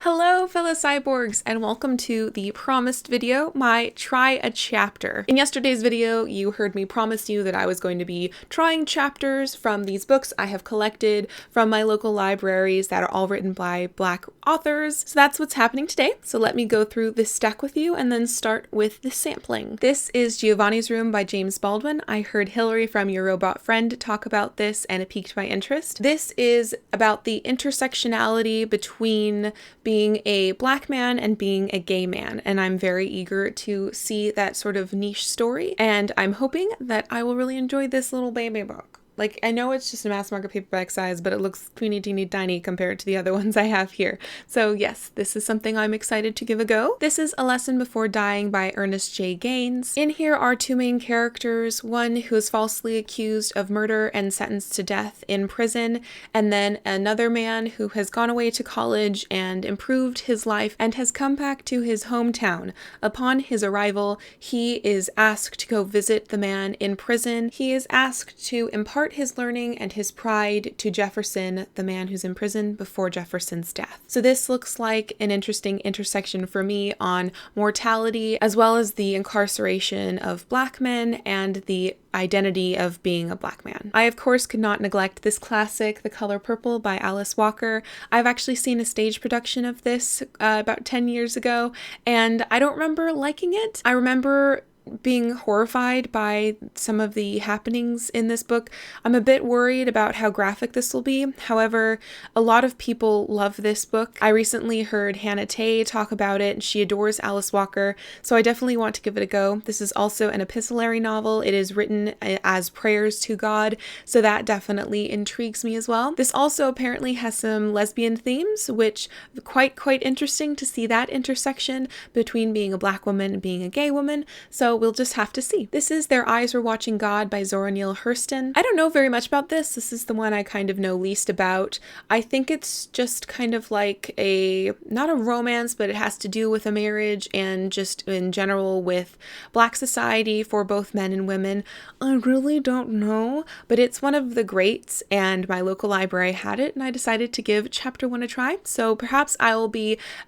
Hello fellow cyborgs, and welcome to the promised video, my try a chapter. In yesterday's video, you heard me promise you that I was going to be trying chapters from these books I have collected from my local libraries that are all written by Black authors. So that's what's happening today. So let me go through this stack with you and then start with the sampling. This is Giovanni's Room by James Baldwin. I heard Hillary from Your Robot Friend talk about this and it piqued my interest. This is about the intersectionality between being a Black man and being a gay man, and I'm very eager to see that sort of niche story, and I'm hoping that I will really enjoy this little baby book. Like, I know it's just a mass market paperback size, but it looks teeny tiny compared to the other ones I have here. So yes, this is something I'm excited to give a go. This is A Lesson Before Dying by Ernest J. Gaines. In here are two main characters, one who is falsely accused of murder and sentenced to death in prison, and then another man who has gone away to college and improved his life and has come back to his hometown. Upon his arrival, he is asked to go visit the man in prison. He is asked to impart his learning and his pride to Jefferson, the man who's in prison before Jefferson's death. So this looks like an interesting intersection for me on mortality, as well as the incarceration of Black men and the identity of being a Black man. I, of course, could not neglect this classic, The Color Purple by Alice Walker. I've actually seen a stage production of this about 10 years ago, and I don't remember liking it. I remember being horrified by some of the happenings in this book. I'm a bit worried about how graphic this will be. However, a lot of people love this book. I recently heard Hannah Tay talk about it, and she adores Alice Walker, so I definitely want to give it a go. This is also an epistolary novel. It is written as prayers to God, so that definitely intrigues me as well. This also apparently has some lesbian themes, which quite interesting to see that intersection between being a Black woman and being a gay woman. So we'll just have to see. This is Their Eyes Were Watching God by Zora Neale Hurston. I don't know very much about this. This is the one I kind of know least about. I think it's just kind of like not a romance, but it has to do with a marriage and just in general with Black society for both men and women. I really don't know, but it's one of the greats and my local library had it and I decided to give chapter 1 a try. So perhaps I will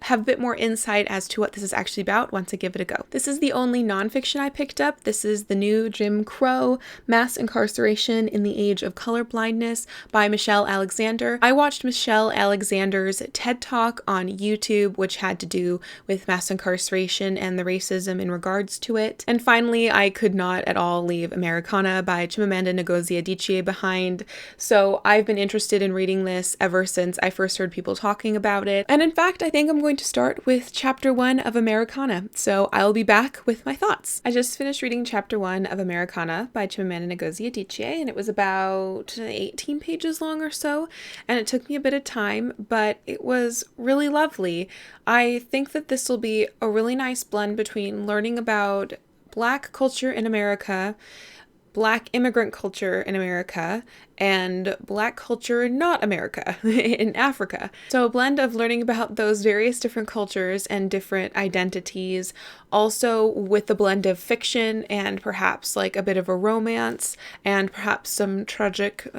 have a bit more insight as to what this is actually about once I give it a go. This is the only nonfiction I picked up. This is The New Jim Crow, Mass Incarceration in the Age of Colorblindness by Michelle Alexander. I watched Michelle Alexander's TED Talk on YouTube, which had to do with mass incarceration and the racism in regards to it. And finally, I could not at all leave Americana by Chimamanda Ngozi Adichie behind. So I've been interested in reading this ever since I first heard people talking about it. And in fact, I think I'm going to start with chapter 1 of Americana. So I'll be back with my thoughts. I just finished reading chapter 1 of Americana by Chimamanda Ngozi Adichie, and it was about 18 pages long or so, and it took me a bit of time, but it was really lovely. I think that this will be a really nice blend between learning about Black culture in America, Black immigrant culture in America, and Black culture in not America, in Africa. So a blend of learning about those various different cultures and different identities, also with a blend of fiction and perhaps like a bit of a romance and perhaps some tragic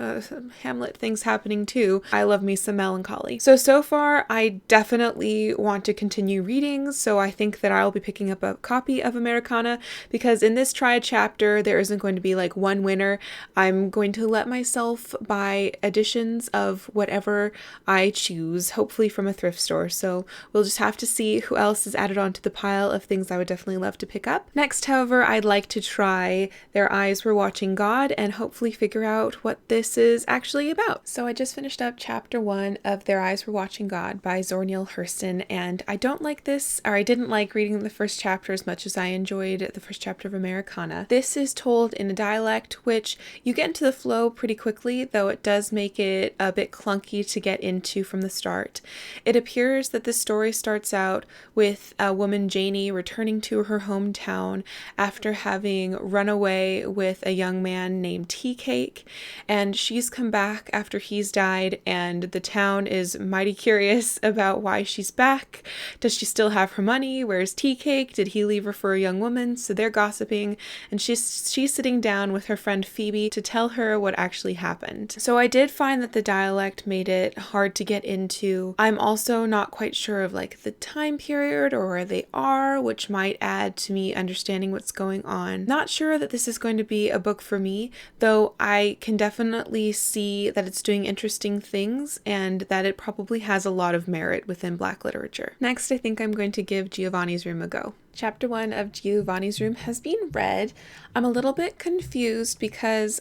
Hamlet things happening too. I love me some melancholy. So far I definitely want to continue reading, so I think that I'll be picking up a copy of Americana because in this try chapter there isn't going to be like one winner. I'm going to let myself buy editions of whatever I choose, hopefully from a thrift store. So we'll just have to see who else is added onto the pile of things I would definitely love to pick up. Next, however, I'd like to try Their Eyes Were Watching God and hopefully figure out what this is actually about. So I just finished up chapter 1 of Their Eyes Were Watching God by Zora Neale Hurston, and I didn't like reading the first chapter as much as I enjoyed the first chapter of Americana. This is told in a dialect which you get into the flow pretty quickly, though it does make it a bit clunky to get into from the start. It appears that the story starts out with a woman, Janie, returning to her hometown after having run away with a young man named Tea Cake, and she's come back after he's died, and the town is mighty curious about why she's back. Does she still have her money? Where's Tea Cake? Did he leave her for a young woman? So they're gossiping, and she's sitting down down with her friend Phoebe to tell her what actually happened. So I did find that the dialect made it hard to get into. I'm also not quite sure of like the time period or where they are, which might add to me understanding what's going on. Not sure that this is going to be a book for me, though I can definitely see that it's doing interesting things and that it probably has a lot of merit within Black literature. Next, I think I'm going to give Giovanni's Room a go. Chapter 1 of Giovanni's Room has been read. I'm a little bit confused because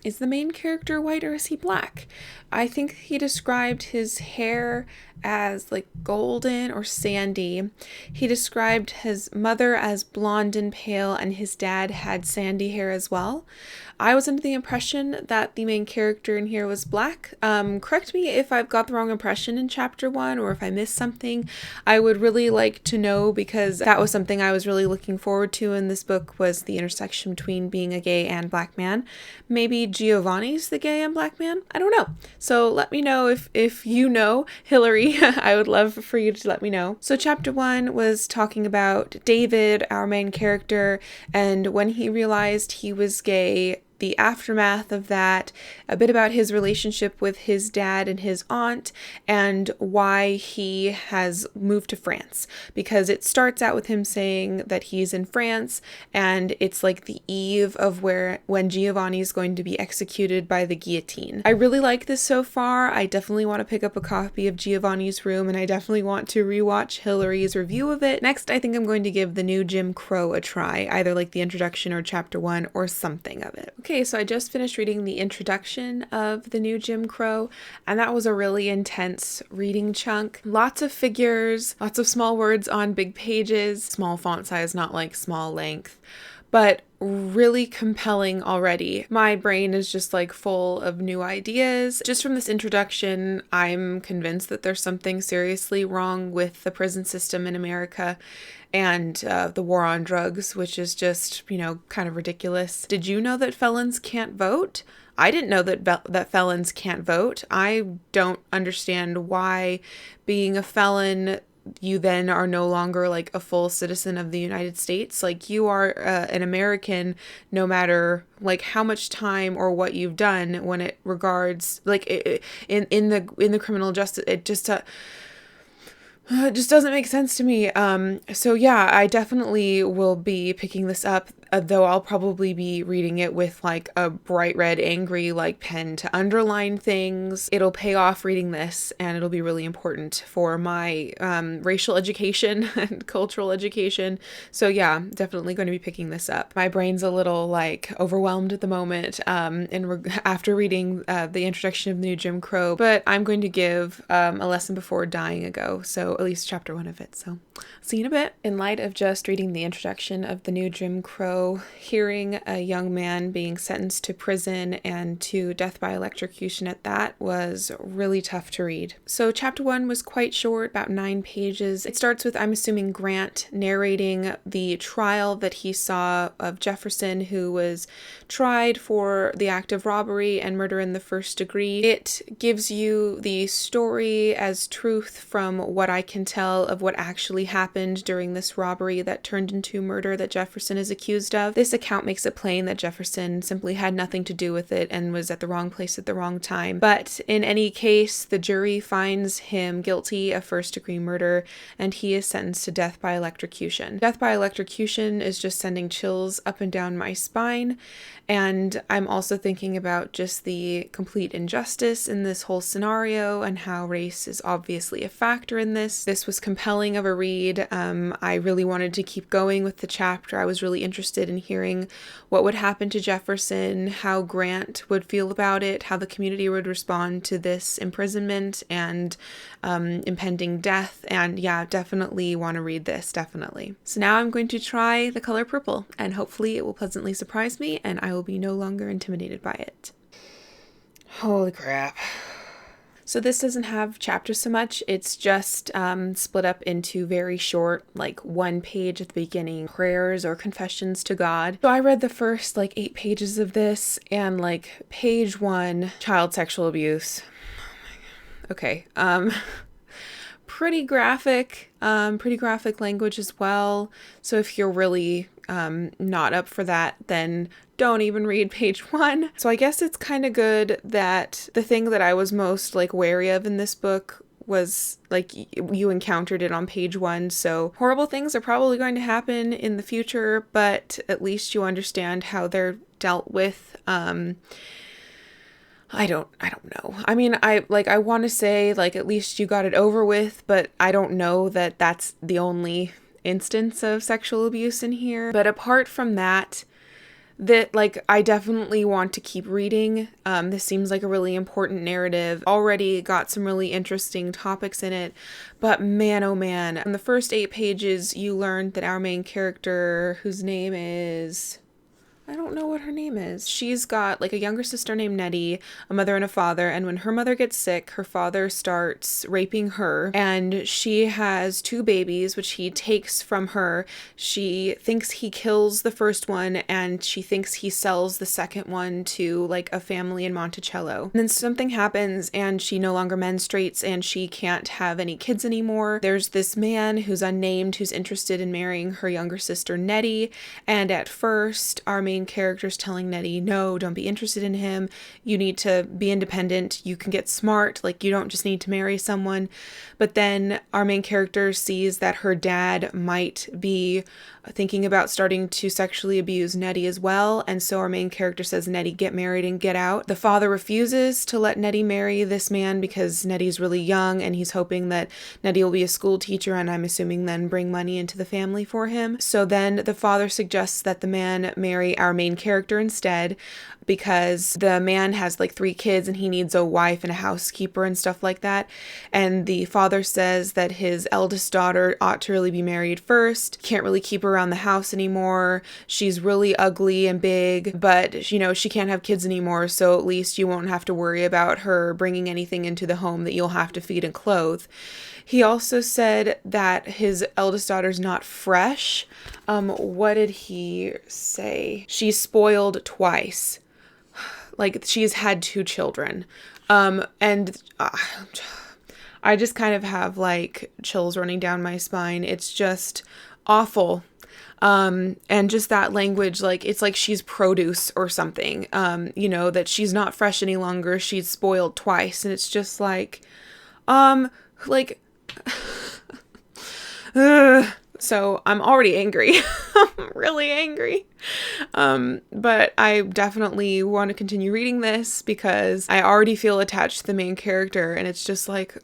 is the main character white or is he black? I think he described his hair as like golden or sandy. He described his mother as blonde and pale, and his dad had sandy hair as well. I was under the impression that the main character in here was black. Correct me if I've got the wrong impression in chapter 1 or if I missed something. I would really like to know, because that was something I was really looking forward to in this book, was the intersection between being a gay and black man. Maybe Giovanni's the gay and black man? I don't know. So let me know if you know, Hillary. I would love for you to let me know. So chapter 1 was talking about David, our main character, and when he realized he was gay, the aftermath of that, a bit about his relationship with his dad and his aunt, and why he has moved to France. Because it starts out with him saying that he's in France, and it's like the eve of when Giovanni is going to be executed by the guillotine. I really like this so far. I definitely want to pick up a copy of Giovanni's Room, and I definitely want to rewatch Hillary's review of it. Next, I think I'm going to give The New Jim Crow a try, either like the introduction or chapter 1 or something of it. Okay, so I just finished reading the introduction of The New Jim Crow, and that was a really intense reading chunk. Lots of figures, lots of small words on big pages, small font size, not like small length, but really compelling already. My brain is just like full of new ideas. Just from this introduction, I'm convinced that there's something seriously wrong with the prison system in America and the war on drugs, which is just, kind of ridiculous. Did you know that felons can't vote? I didn't know that felons can't vote. I don't understand why being a felon, you then are no longer like a full citizen of the United States. Like, you are an American no matter like how much time or what you've done when it regards like in the criminal justice. It just doesn't make sense to me. So yeah, I definitely will be picking this up, though I'll probably be reading it with like a bright red angry like pen to underline things. It'll pay off reading this, and it'll be really important for my racial education and cultural education. So yeah, definitely going to be picking this up. My brain's a little like overwhelmed at the moment after reading the introduction of the New Jim Crow, but I'm going to give A Lesson Before Dying a go. So at least chapter 1 of it. So see you in a bit. In light of just reading the introduction of the New Jim Crow, hearing a young man being sentenced to prison and to death by electrocution at that was really tough to read. So chapter 1 was quite short, about 9 pages. It starts with, I'm assuming, Grant narrating the trial that he saw of Jefferson, who was tried for the act of robbery and murder in the first degree. It gives you the story as truth from what I can tell of what actually happened during this robbery that turned into murder that Jefferson is accused of. This account makes it plain that Jefferson simply had nothing to do with it and was at the wrong place at the wrong time. But in any case, the jury finds him guilty of first-degree murder, and he is sentenced to death by electrocution. Death by electrocution is just sending chills up and down my spine, and I'm also thinking about just the complete injustice in this whole scenario and how race is obviously a factor in this. This was compelling of a read. I really wanted to keep going with the chapter. I was really interested in hearing what would happen to Jefferson, how Grant would feel about it, how the community would respond to this imprisonment and impending death. And yeah, definitely want to read this, definitely. So now I'm going to try The Color Purple, and hopefully it will pleasantly surprise me and I will be no longer intimidated by it. Holy crap. So this doesn't have chapters so much. It's just split up into very short, like 1 page at the beginning, prayers or confessions to God. So I read the first like 8 pages of this, and like page 1, child sexual abuse. Okay. Pretty graphic language as well. So if you're really not up for that, then don't even read page 1. So I guess it's kind of good that the thing that I was most like wary of in this book was like you encountered it on page 1. So horrible things are probably going to happen in the future, but at least you understand how they're dealt with. I don't know. I mean, I want to say like at least you got it over with, but I don't know that that's the only instance of sexual abuse in here. But apart from that, like I definitely want to keep reading. This seems like a really important narrative. Already got some really interesting topics in it, but man, oh man. In the first 8 pages, you learned that our main character, whose name is... I don't know what her name is. She's got like a younger sister named Nettie, a mother and a father, and when her mother gets sick, her father starts raping her, and she has 2 babies, which he takes from her. She thinks he kills the first one, and she thinks he sells the second one to like a family in Monticello. And then something happens, and she no longer menstruates, and she can't have any kids anymore. There's this man who's unnamed who's interested in marrying her younger sister Nettie, and at first, our main character's telling Nettie, no, don't be interested in him. You need to be independent. You can get smart. Like, you don't just need to marry someone. But then our main character sees that her dad might be thinking about starting to sexually abuse Nettie as well. And so our main character says, Nettie, get married and get out. The father refuses to let Nettie marry this man because Nettie's really young and he's hoping that Nettie will be a school teacher and I'm assuming then bring money into the family for him. So then the father suggests that the man marry our main character instead because the man has like 3 kids and he needs a wife and a housekeeper and stuff like that. And the father says that his eldest daughter ought to really be married first. Can't really keep her around the house anymore. She's really ugly and big, but you know, she can't have kids anymore. So at least you won't have to worry about her bringing anything into the home that you'll have to feed and clothe. He also said that his eldest daughter's not fresh. What did he say? She's spoiled twice. Like, she's had 2 children. And I just kind of have like chills running down my spine. It's just awful. And just that language, like, it's like she's produce or something, you know, that she's not fresh any longer. She's spoiled twice. And it's just like, so I'm already angry. I'm really angry. But I definitely want to continue reading this because I already feel attached to the main character and it's just like,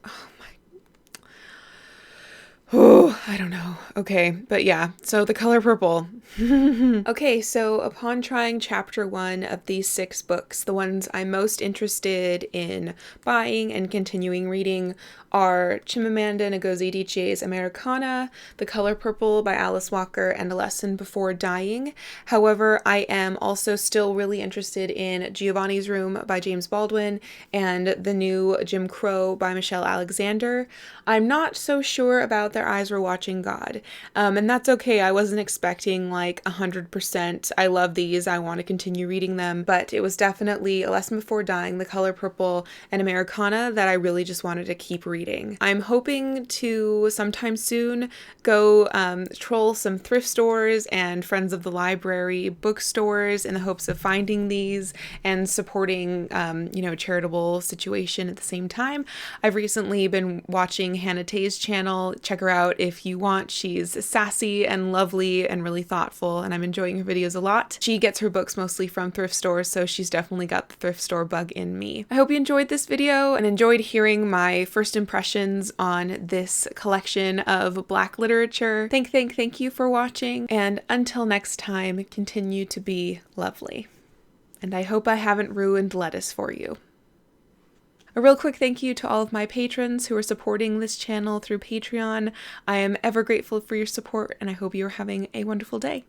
I don't know. Okay, but yeah, so The Color Purple. Okay, so upon trying chapter 1 of these 6 books, the ones I'm most interested in buying and continuing reading are Chimamanda Ngozi Adichie's Americana, The Color Purple by Alice Walker, and A Lesson Before Dying. However, I am also still really interested in Giovanni's Room by James Baldwin and the new Jim Crow by Michelle Alexander. I'm not so sure about Their Eyes Were Watching God, and that's okay. I wasn't expecting like 100%. I love these. I want to continue reading them, but it was definitely A Lesson Before Dying, The Color Purple, and Americana that I really just wanted to keep reading. I'm hoping to sometime soon go troll some thrift stores and Friends of the Library bookstores in the hopes of finding these and supporting, you know, charitable situation at the same time. I've recently been watching Hannah Tay's channel. Check her out if you want. She's sassy and lovely and really thoughtful, and I'm enjoying her videos a lot. She gets her books mostly from thrift stores, so she's definitely got the thrift store bug in me. I hope you enjoyed this video and enjoyed hearing my first impressions on this collection of Black literature. Thank you for watching, and until next time, continue to be lovely. And I hope I haven't ruined lettuce for you. A real quick thank you to all of my patrons who are supporting this channel through Patreon. I am ever grateful for your support, and I hope you are having a wonderful day.